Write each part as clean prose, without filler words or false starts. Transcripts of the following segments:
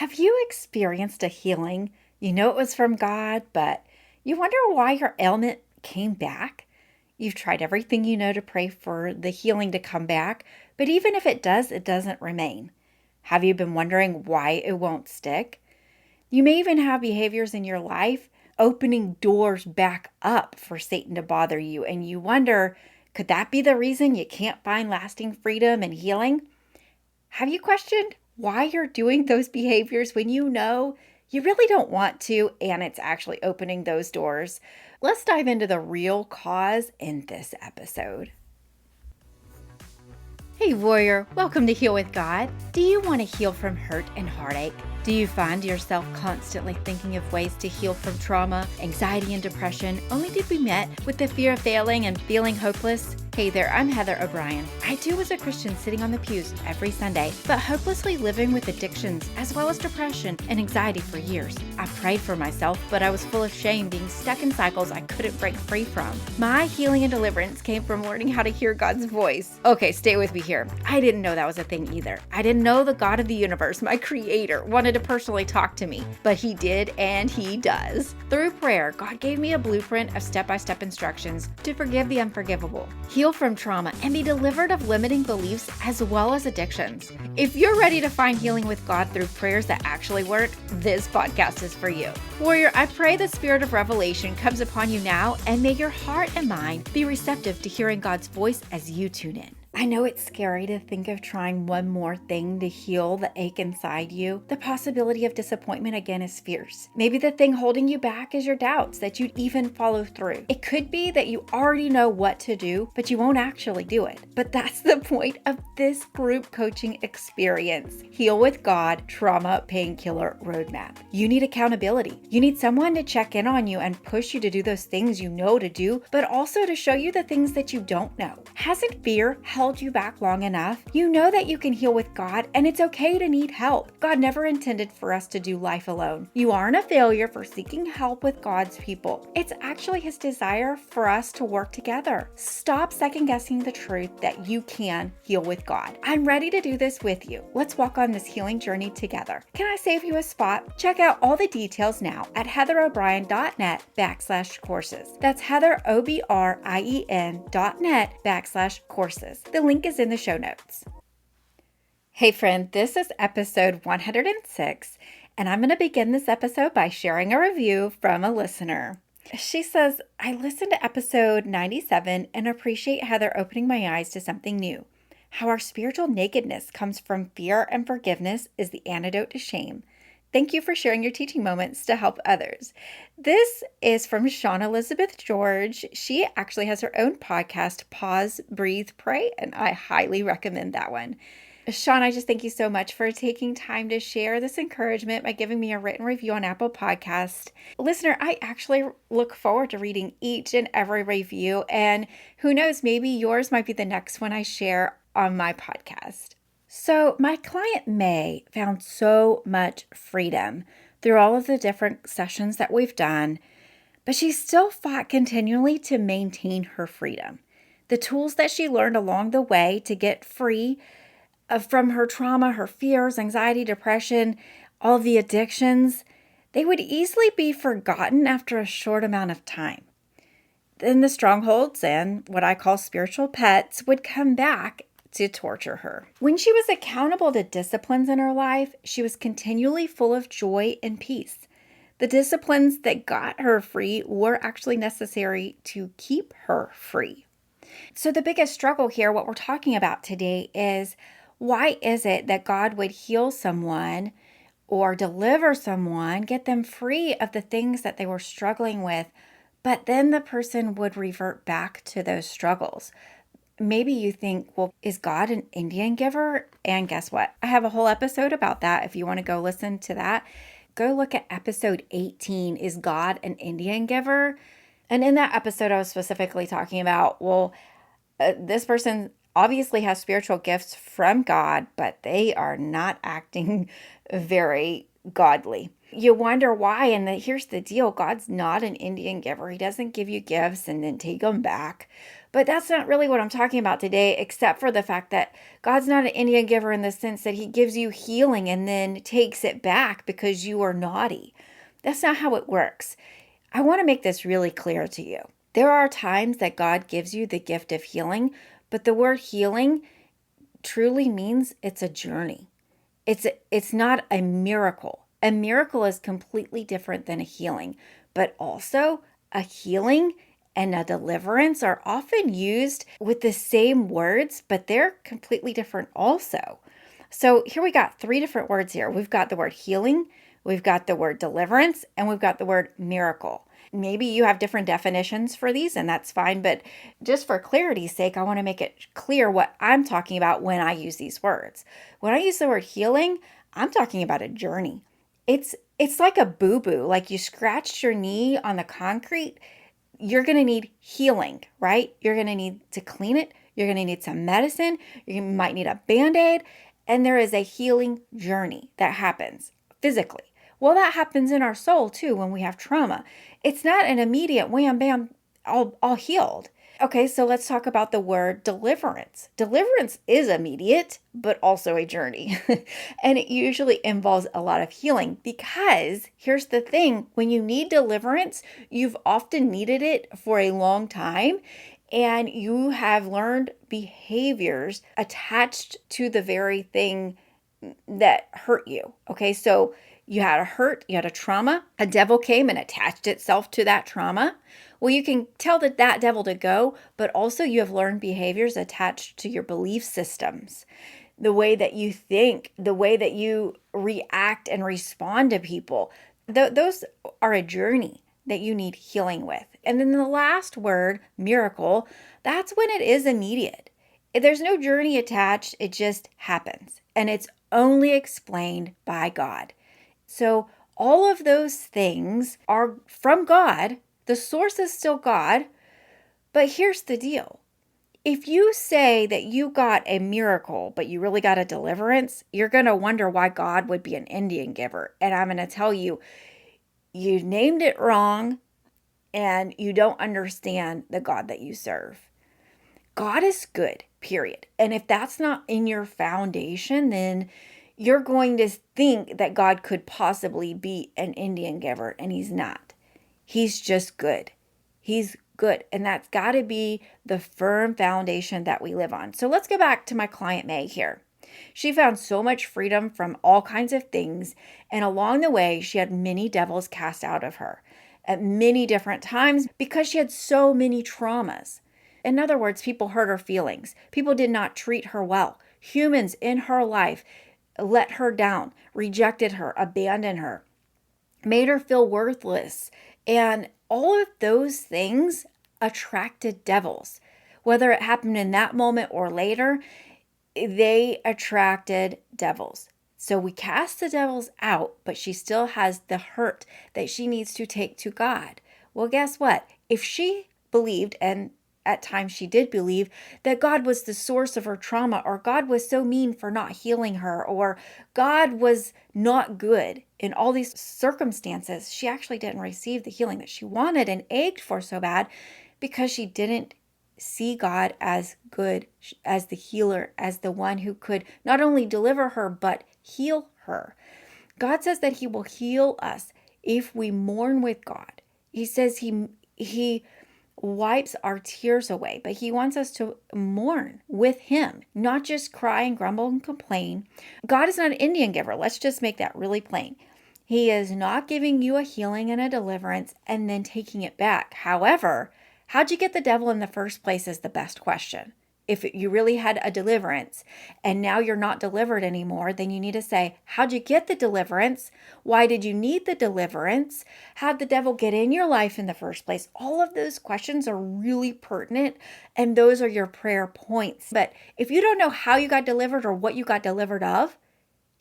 Have you experienced a healing? You know it was from God, but you wonder why your ailment came back? You've tried everything you know to pray for the healing to come back, but even if it does, it doesn't remain. Have you been wondering why it won't stick? You may even have behaviors in your life opening doors back up for Satan to bother you, and you wonder, could that be the reason you can't find lasting freedom and healing? Have you questioned why you're doing those behaviors when you know you really don't want to and it's actually opening those doors? Let's dive into the real cause in this episode. Hey, warrior, welcome to Heal with God. Do you want to heal from hurt and heartache? Do you find yourself constantly thinking of ways to heal from trauma, anxiety, and depression, only to be met with the fear of failing and feeling hopeless? Hey there, I'm Heather O'Brien. I too was a Christian sitting on the pews every Sunday, but hopelessly living with addictions as well as depression and anxiety for years. I prayed for myself, but I was full of shame, being stuck in cycles I couldn't break free from. My healing and deliverance came from learning how to hear God's voice. Okay, stay with me here. I didn't know that was a thing either. I didn't know the God of the universe, my creator, wanted to personally talk to me, but he did and he does. Through prayer, God gave me a blueprint of step-by-step instructions to forgive the unforgivable, heal from trauma, and be delivered of limiting beliefs as well as addictions. If you're ready to find healing with God through prayers that actually work, this podcast is for you. Warrior, I pray the spirit of revelation comes upon you now, and may your heart and mind be receptive to hearing God's voice as you tune in. I know it's scary to think of trying one more thing to heal the ache inside you. The possibility of disappointment again is fierce. Maybe the thing holding you back is your doubts that you'd even follow through. It could be that you already know what to do, but you won't actually do it. But that's the point of this group coaching experience. Heal with God Trauma Painkiller Roadmap. You need accountability. You need someone to check in on you and push you to do those things you know to do, but also to show you the things that you don't know. Hasn't fear held you back long enough? You know that you can heal with God, and it's okay to need help. God never intended for us to do life alone. You aren't a failure for seeking help with God's people. It's actually His desire for us to work together. Stop second guessing the truth that you can heal with God. I'm ready to do this with you. Let's walk on this healing journey together. Can I save you a spot? Check out all the details now at heatherobrien.net/courses. That's heatherobrien.net/courses. The link is in the show notes. Hey friend, this is episode 106, and I'm going to begin this episode by sharing a review from a listener. She says, I listened to episode 97 and appreciate Heather opening my eyes to something new. How our spiritual nakedness comes from fear and forgiveness is the antidote to shame. Thank you for sharing your teaching moments to help others. This is from Sean Elizabeth George. She actually has her own podcast, Pause, Breathe, Pray, and I highly recommend that one. Sean, I just thank you so much for taking time to share this encouragement by giving me a written review on Apple Podcast. Listener, I actually look forward to reading each and every review, and who knows, maybe yours might be the next one I share on my podcast. So my client May found so much freedom through all of the different sessions that we've done, but she still fought continually to maintain her freedom. The tools that she learned along the way to get free from her trauma, her fears, anxiety, depression, all the addictions, they would easily be forgotten after a short amount of time. Then the strongholds and what I call spiritual pets would come back to torture her. When she was accountable to disciplines in her life, she was continually full of joy and peace. The disciplines that got her free were actually necessary to keep her free. So the biggest struggle here, what we're talking about today, is why is it that God would heal someone or deliver someone, get them free of the things that they were struggling with, but then the person would revert back to those struggles? Maybe you think, well, is God an Indian giver? And guess what? I have a whole episode about that. If you want to go listen to that, go look at episode 18, Is God an Indian giver? And in that episode, I was specifically talking about, this person obviously has spiritual gifts from God, but they are not acting very godly. You wonder why. And here's the deal. God's not an Indian giver. He doesn't give you gifts and then take them back. But that's not really what I'm talking about today, except for the fact that God's not an Indian giver in the sense that he gives you healing and then takes it back because you are naughty. That's not how it works. I want to make this really clear to you. There are times that God gives you the gift of healing, but the word healing truly means it's a journey. It's not a miracle. A miracle is completely different than a healing, but also a healing and a deliverance are often used with the same words, but they're completely different also. So here we got 3 different words here. We've got the word healing, we've got the word deliverance, and we've got the word miracle. Maybe you have different definitions for these, and that's fine. But just for clarity's sake, I want to make it clear what I'm talking about when I use these words. When I use the word healing, I'm talking about a journey. It's like a boo-boo, like you scratched your knee on the concrete. You're going to need healing, right? You're going to need to clean it. You're going to need some medicine. You might need a Band-Aid. And there is a healing journey that happens physically. Well, that happens in our soul too when we have trauma. It's not an immediate wham, bam, all healed. Okay, so let's talk about the word deliverance. Deliverance is immediate, but also a journey. And it usually involves a lot of healing because here's the thing, when you need deliverance, you've often needed it for a long time. And you have learned behaviors attached to the very thing that hurt you. Okay, so you had a hurt, you had a trauma, a devil came and attached itself to that trauma. Well, you can tell that devil to go, but also you have learned behaviors attached to your belief systems, the way that you think, the way that you react and respond to people. Those are a journey that you need healing with. And then the last word, miracle, that's when it is immediate. There's no journey attached, it just happens. And it's only explained by God. So all of those things are from God. The source is still God. But here's the deal. If you say that you got a miracle, but you really got a deliverance, you're going to wonder why God would be an Indian giver. And I'm going to tell you, you named it wrong and you don't understand the God that you serve. God is good, period. And if that's not in your foundation, then you're going to think that God could possibly be an Indian giver, and he's not. He's just good. He's good. And that's got to be the firm foundation that we live on. So let's go back to my client, May, here. She found so much freedom from all kinds of things. And along the way, she had many devils cast out of her at many different times because she had so many traumas. In other words, people hurt her feelings. People did not treat her well. Humans in her life let her down, rejected her, abandoned her, made her feel worthless. And all of those things attracted devils. Whether it happened in that moment or later, they attracted devils. So we cast the devils out, but she still has the hurt that she needs to take to God. Well, guess what? If she believed, and at times she did believe, that God was the source of her trauma, or God was so mean for not healing her, or God was not good in all these circumstances, she actually didn't receive the healing that she wanted and ached for so bad because she didn't see God as good, as the healer, as the one who could not only deliver her, but heal her. God says that he will heal us if we mourn with God. He says he wipes our tears away, but he wants us to mourn with him, not just cry and grumble and complain. God is not an Indian giver. Let's just make that really plain. He is not giving you a healing and a deliverance and then taking it back. However, how'd you get the devil in the first place is the best question. If you really had a deliverance and now you're not delivered anymore, then you need to say, how'd you get the deliverance? Why did you need the deliverance? How'd the devil get in your life in the first place? All of those questions are really pertinent, and those are your prayer points. But if you don't know how you got delivered or what you got delivered of,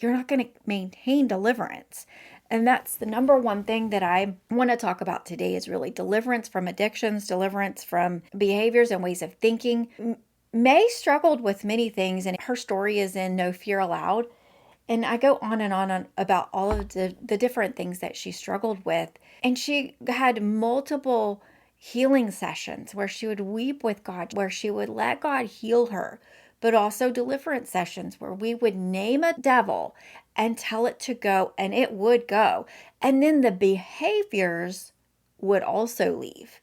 you're not going to maintain deliverance. And that's the number one thing that I want to talk about today is really deliverance from addictions, deliverance from behaviors and ways of thinking. May struggled with many things, and her story is in No Fear Allowed. And I go on and on about all of the different things that she struggled with. And she had multiple healing sessions where she would weep with God, where she would let God heal her, but also deliverance sessions where we would name a devil and tell it to go, and it would go. And then the behaviors would also leave.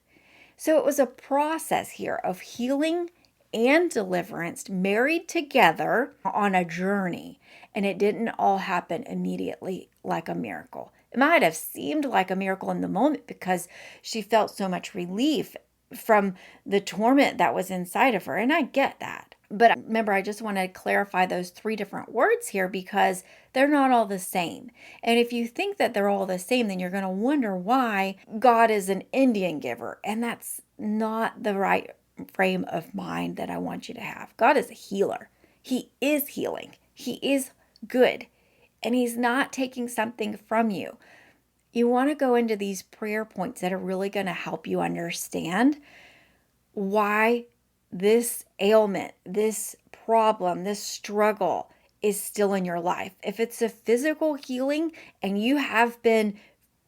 So it was a process here of healing and deliverance married together on a journey. And it didn't all happen immediately like a miracle. It might have seemed like a miracle in the moment because she felt so much relief from the torment that was inside of her. And I get that. But remember, I just want to clarify those three different words here because they're not all the same. And if you think that they're all the same, then you're going to wonder why God is an Indian giver. And that's not the right frame of mind that I want you to have. God is a healer. He is healing. He is good. And He's not taking something from you. You want to go into these prayer points that are really going to help you understand why this ailment, this problem, this struggle is still in your life. If it's a physical healing and you have been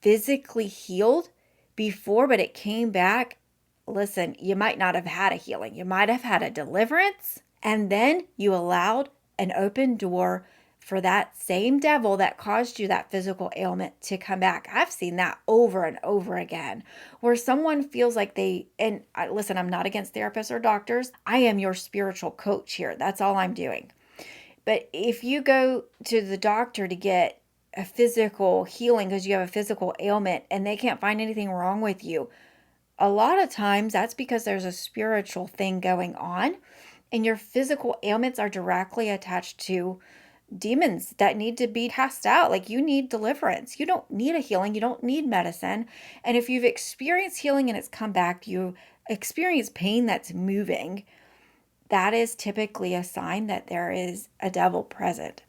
physically healed before, but it came back, listen, you might not have had a healing. You might have had a deliverance, and then you allowed an open door for that same devil that caused you that physical ailment to come back. I've seen that over and over again, where someone feels like listen, I'm not against therapists or doctors. I am your spiritual coach here. That's all I'm doing. But if you go to the doctor to get a physical healing because you have a physical ailment and they can't find anything wrong with you, a lot of times that's because there's a spiritual thing going on, and your physical ailments are directly attached to demons that need to be cast out. Like, you need deliverance. You don't need a healing. You don't need medicine. And if you've experienced healing and it's come back, you experience pain that's moving, that is typically a sign that there is a devil present.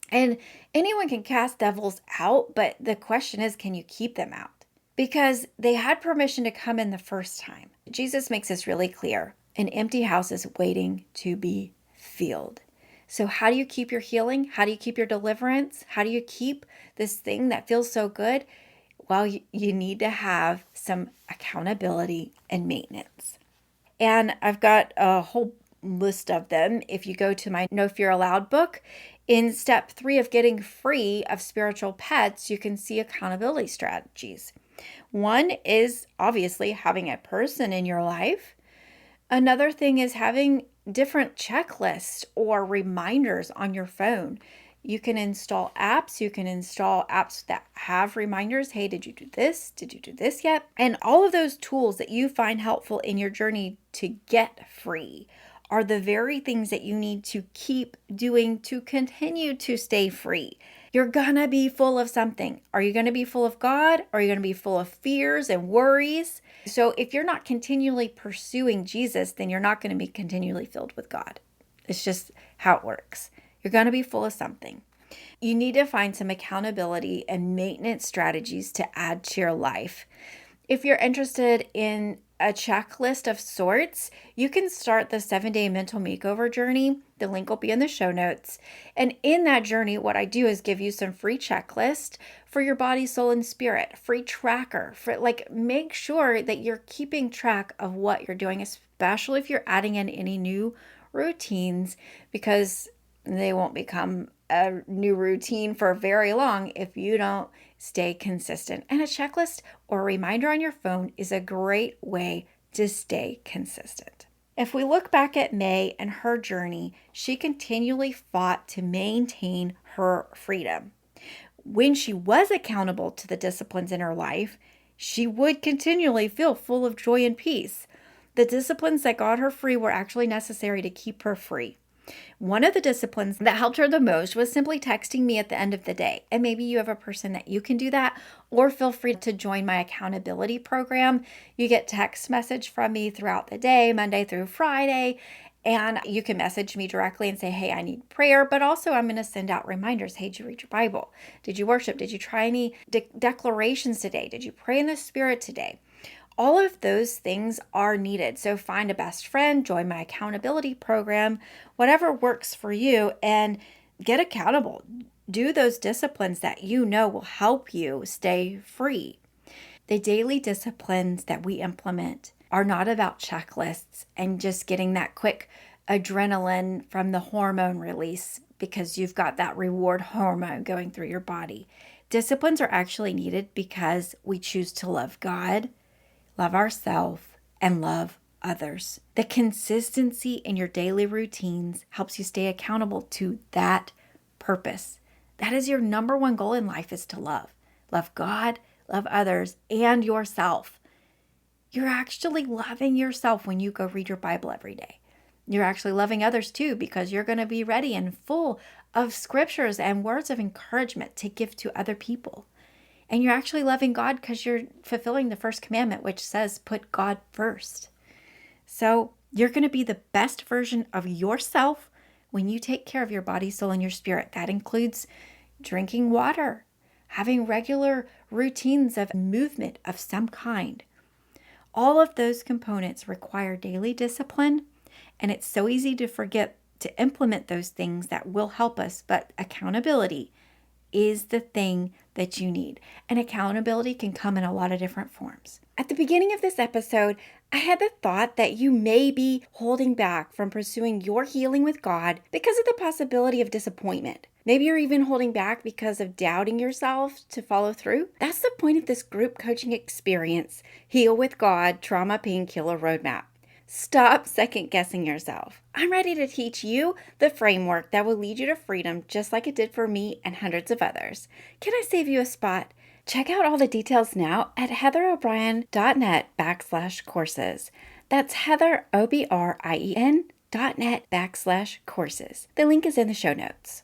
And anyone can cast devils out, but the question is, can you keep them out? Because they had permission to come in the first time. Jesus makes this really clear. An empty house is waiting to be filled. So how do you keep your healing? How do you keep your deliverance? How do you keep this thing that feels so good? Well, you need to have some accountability and maintenance. And I've got a whole list of them. If you go to my No Fear Allowed book, in step 3 of getting free of spiritual pets, you can see accountability strategies. One is obviously having a person in your life. Another thing is having different checklists or reminders on your phone. You can install apps. You can install apps that have reminders. Hey, did you do this? Did you do this yet? And all of those tools that you find helpful in your journey to get free are the very things that you need to keep doing to continue to stay free. You're gonna be full of something. Are you gonna be full of God? Or are you gonna be full of fears and worries? So if you're not continually pursuing Jesus, then you're not gonna be continually filled with God. It's just how it works. You're gonna be full of something. You need to find some accountability and maintenance strategies to add to your life. If you're interested in a checklist of sorts, you can start the 7-day mental makeover journey. The link will be in the show notes. And in that journey, what I do is give you some free checklist for your body, soul, and spirit, free tracker for make sure that you're keeping track of what you're doing, especially if you're adding in any new routines, because they won't become a new routine for very long if you don't stay consistent. And a checklist or a reminder on your phone is a great way to stay consistent. If we look back at May and her journey, she continually fought to maintain her freedom. When she was accountable to the disciplines in her life, she would continually feel full of joy and peace. The disciplines that got her free were actually necessary to keep her free. One of the disciplines that helped her the most was simply texting me at the end of the day. And maybe you have a person that you can do that, or feel free to join my accountability program. You get text message from me throughout the day, Monday through Friday, and you can message me directly and say, hey, I need prayer, but also I'm going to send out reminders. Hey, did you read your Bible? Did you worship? Did you try any declarations today? Did you pray in the Spirit today? All of those things are needed. So find a best friend, join my accountability program, whatever works for you. And Get accountable. Do those disciplines that you know will help you stay free. The daily disciplines that we implement are not about checklists and just getting that quick adrenaline from the hormone release because you've got that reward hormone going through your body. Disciplines are actually needed because we choose to love God, love ourselves, and love others. The consistency in your daily routines helps you stay accountable to that purpose. That is your number one goal in life, is to love. Love God, love others, and yourself. You're actually loving yourself when you go read your Bible every day. You're actually loving others too, because you're going to be ready and full of scriptures and words of encouragement to give to other people. And you're actually loving God because you're fulfilling the first commandment, which says put God first. So you're going to be the best version of yourself when you take care of your body, soul, and your spirit. That includes drinking water, having regular routines of movement of some kind. All of those components require daily discipline, and it's so easy to forget to implement those things that will help us, but accountability is the thing that you need. And accountability can come in a lot of different forms. At the beginning of this episode, I had the thought that you may be holding back from pursuing your healing with God because of the possibility of disappointment. Maybe you're even holding back because of doubting yourself to follow through. That's the point of this group coaching experience, Heal with God Trauma Painkiller Roadmap. Stop second guessing yourself. I'm ready to teach you the framework that will lead you to freedom, just like it did for me and hundreds of others. Can I save you a spot? Check out all the details now at heatherobrien.net/courses. That's heatherobrien.net/courses. The link is in the show notes.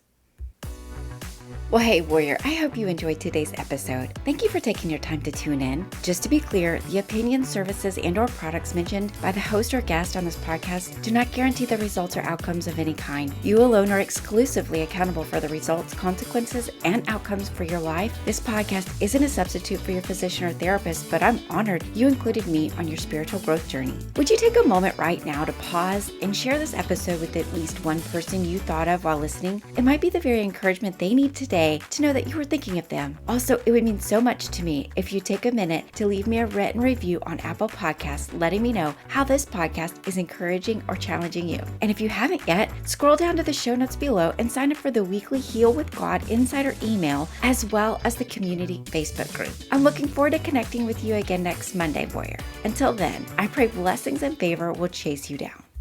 Well, hey, Warrior, I hope you enjoyed today's episode. Thank you for taking your time to tune in. Just to be clear, the opinions, services, and/or products mentioned by the host or guest on this podcast do not guarantee the results or outcomes of any kind. You alone are exclusively accountable for the results, consequences, and outcomes for your life. This podcast isn't a substitute for your physician or therapist, but I'm honored you included me on your spiritual growth journey. Would you take a moment right now to pause and share this episode with at least one person you thought of while listening? It might be the very encouragement they need today to know that you were thinking of them. Also, it would mean so much to me if you take a minute to leave me a written review on Apple Podcasts, letting me know how this podcast is encouraging or challenging you. And if you haven't yet, scroll down to the show notes below and sign up for the weekly Heal with God Insider email, as well as the community Facebook group. I'm looking forward to connecting with you again next Monday, Warrior. Until then, I pray blessings and favor will chase you down.